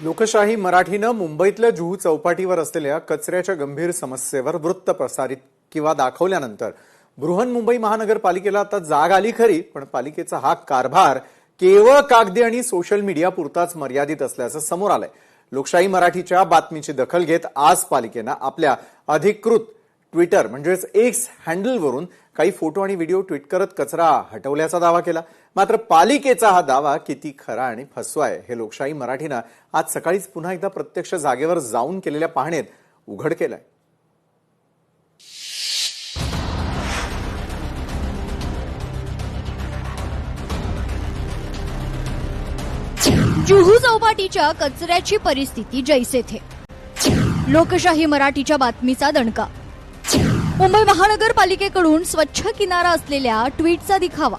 लोकशाही मराठीनं मुंबईतल्या जुहू चौपाटीवर असलेल्या कचऱ्याच्या गंभीर समस्येवर वृत्त प्रसारित किंवा दाखवल्यानंतर बृहन्मुंबई महानगरपालिकेला आता जाग आली खरी, पण पालिकेचा हा कारभार केवळ कागदी आणि सोशल मीडिया पुरताच मर्यादित असल्याचं समोर आलंय। लोकशाही मराठीच्या बातमीची दखल घेत आज पालिकेनं आपल्या अधिकृत ट्विटर म्हणजेच एक्स हँडलवरून काही फोटो आणि व्हिडिओ ट्विट करत कचरा हटवल्याचा दावा केला। मात्र पालिकेचा हा दावा किती खरा आणि फसवा आहे हे लोकशाही मराठीनं आज सकाळीच पुन्हा एकदा प्रत्यक्ष जागेवर जाऊन केलेल्या पाहणीत उघड केलंय। जुहू चौपाटीच्या कचऱ्याची परिस्थिती जैसे थे। लोकशाही मराठीच्या बातमीचा दणका। मुंबई महानगरपालिकेकडून स्वच्छ किनारा असलेल्या ट्विटचा दिखावा।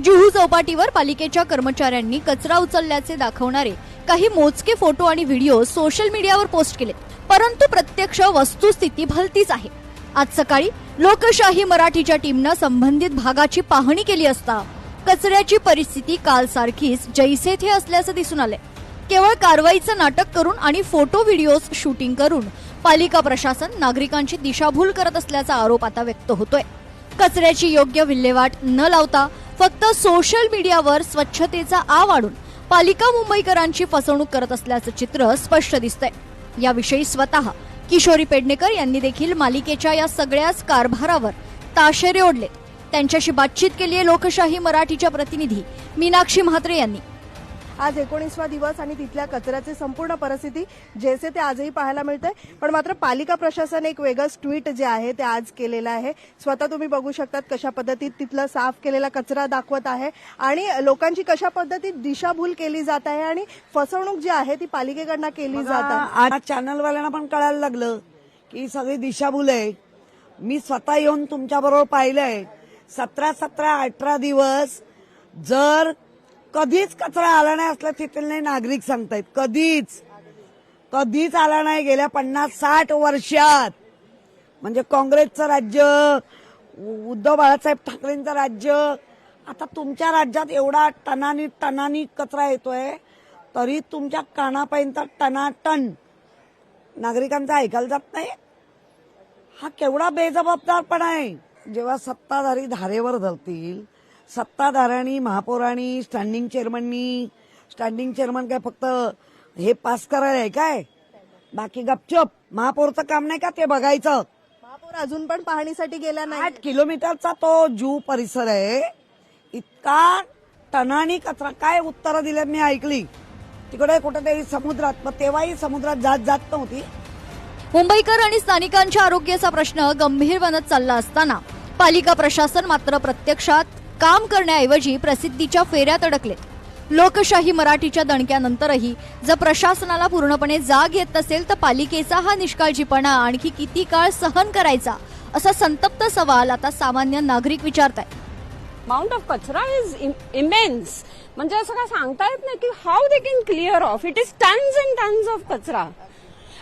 जुहू चौपाटीवर पालिकेच्या कर्मचाऱ्यांनी कचरा उचलल्याचे दाखवणारे काही मोजके फोटो आणि व्हिडिओ सोशल मीडियावर पोस्ट केले, परंतु प्रत्यक्ष वस्तुस्थिती भलतीच आहे। आज सकाळी लोकशाही मराठीच्या टीमनं संबंधित भागाची पाहणी केली असता कचऱ्याची परिस्थिती काल सारखीच जैसे थे असल्याचं दिसून आलंय। केवळ कारवाईचं नाटक करून आणि फोटो व्हिडिओज शूटिंग करून पालिका प्रशासन नागरिकांची दिशाभूल करत असल्याचा आरोप आता व्यक्त होतोय। कचऱ्याची योग्य विल्हेवाट न लावता फक्त सोशल मीडियावर स्वच्छतेचा आ वाढून पालिका मुंबईकरांची फसवणूक करत असल्याचं चित्र स्पष्ट दिसतंय। याविषयी स्वतः किशोरी पेडणेकर यांनी देखील मालिकेच्या या सगळ्याच कारभारावर ताशेरे ओढले। त्यांच्याशी बातचीत केली आहे लोकशाही मराठीच्या प्रतिनिधी मीनाक्षी म्हात्रे यांनी। आज 19वा दिवस आणि तिथल्या कचऱ्याची संपूर्ण परिस्थिती जैसे ते आजही पाहायला मिळते, पण मात्र पालिका प्रशासन एक वेगळंच ट्विट जे आहे ते आज केलेलं आहे। स्वतः तुम्ही बघू शकतात कशा पद्धतीत तिथला साफ केलेला कचरा दाखवत आहे आणि लोकांची कशा पद्धतीत दिशाभूल केली जात आहे आणि फसवणूक जी आहे ती पालिकेकडनं केली जात आहे। आज चॅनलवाल्यांना पण कळायला लागलं की सगळी दिशाभूल आहे। मी स्वतः येऊन तुमच्याबरोबर पाहिलंय 17-18 दिवस जर कधीच कचरा आला नाही असला तिथले नागरिक सांगतायत, कधीच आला नाही गेल्या 50-60 वर्षात। म्हणजे काँग्रेसचं राज्य, उद्धव बाळासाहेब ठाकरेंचं राज्य, आता तुमच्या राज्यात एवढा टनानी कचरा येतोय तरी तुमच्या कानापर्यंत टनाटन नागरिकांचं ऐकायला जात नाही। हा केवढा बेजबाबदारपणा आहे। जेव्हा सत्ताधारी धारेवर धरतील, सत्ताधाऱ्यांनी, महापौरांनी, स्टँडिंग चेअरमन काय फक्त हे पास करायला आहे काय? बाकी गपचूप महापौरचं काम नाही का ते बघायचं? महापौर अजून पण पाहणीसाठी गेला नाही। 8 किलोमीटरचा तो जुहू परिसर आहे, इतका टनानी कचरा। काय उत्तरं दिल्यात मी ऐकली, तिकडे कुठेतरी समुद्रात, पण तेव्हाही समुद्रात जात नव्हती। मुंबईकर आणि स्थानिकांच्या आरोग्याचा प्रश्न गंभीर बनत चालला असताना पालिका प्रशासन मात्र प्रत्यक्षात काम करण्याऐवजी प्रसिद्धीच्या फेऱ्यात अडकले। लोकशाही मराठीच्या दणक्यानंतरही जर प्रशासनाला पूर्णपणे जाग येत नसेल तर पालिकेचा हा निष्काळजीपणा आणखी किती काळ सहन करायचा, असा संतप्त सवाल आता सामान्य नागरिक विचारतायत। अमाउंट ऑफ कचरा इज इमेन्स, म्हणजे असं काय सांगता येत नाही की how they can clear of it. Is tons and tons of कचरा।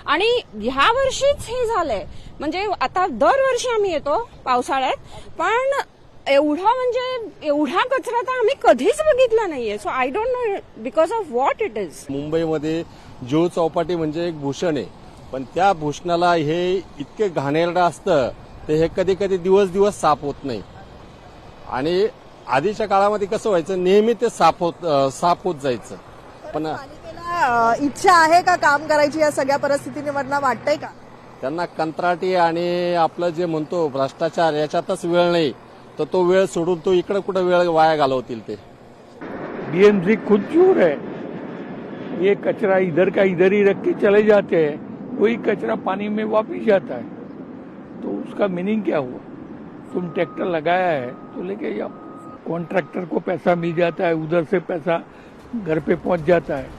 आणि ह्या वर्षीच हे झालंय, म्हणजे आता दरवर्षी आम्ही येतो पावसाळ्यात, पण एवढा कचरा तर आम्ही कधीच बघितला नाहीये। So I don't know because of what it is. मुंबईमध्ये जुहू चौपाटी म्हणजे एक भूषण आहे, पण त्या भूषणाला हे इतके घाणेरडं असतं ते हे कधी कधी दिवस साफ होत नाही। आणि आधीच्या काळामध्ये कसं व्हायचं, नेहमी ते साफ होत जायचं। पण इच्छा आहे का काम करायची या सगळ्या परिस्थितीवरनं, वाटतंय का त्यांना कंत्राटी आणि आपलं जे म्हणतो भ्रष्टाचार याच्यातच वेळ नाही, तर तो वेळ सोडून तो इकडे कुठे वेळ वाया घालवतील ते। डीएमसी खुद चोर है, ये कचरा इधर का इधर ही रख के चले जाते हैं, वही कचरा पानी में वापिस जाता है। तो उसका मीनिंग क्या हुआ? तुम ट्रैक्टर लगाया है तो लेके जाओ, कॉन्ट्रैक्टर को पैसा मिल जाता है, उधर से पैसा घर पे पहुंच जाता है,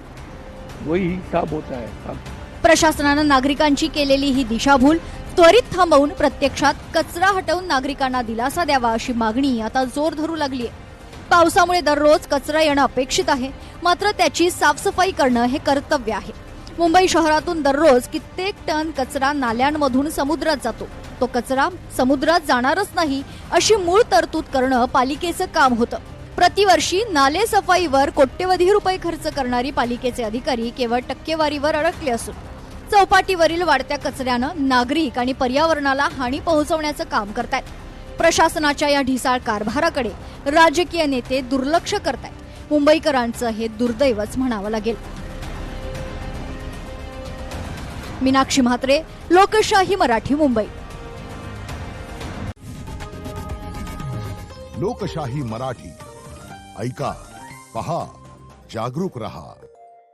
वही हिसाब होता है। प्रशासनानं नागरिकांची केलेली ही दिशाभूल त्वरित थांबवून प्रत्यक्षात कचरा हटवून नागरिकांना दिलासा द्यावा अशी मागणी आता जोर धरू लागली आहे। पावसामुळे दररोज कचरा येणं अपेक्षित आहे, मात्र त्याची साफसफाई करणं हे कर्तव्य आहे। मुंबई शहरातून दररोज कित्येक टन कचरा नाल्यांमधून समुद्रात जातो। तो कचरा समुद्रात जाणारच नाही अशी मूळ तरतूद करणं पालिकेचं काम होतं। प्रतिवर्षी नाले सफाईवर कोट्यवधी रुपये खर्च करणारी पालिकेचे अधिकारी केवळ टक्केवारीवर अडकले असून चौपाटीवरील वाढत्या कचऱ्यानं नागरिक आणि पर्यावरणाला हानी पोहोचवण्याचं काम करतायत. प्रशासनाच्या या ढिसाळ कारभाराकडे राजकीय नेते दुर्लक्ष करतायत. मुंबईकरांचं हे दुर्दैवच म्हणावं लागेल. मीनाक्षी म्हात्रे, लोकशाही मराठी, मुंबई. लोकशाही मराठी ऐका, पहा, जागरूक रहा.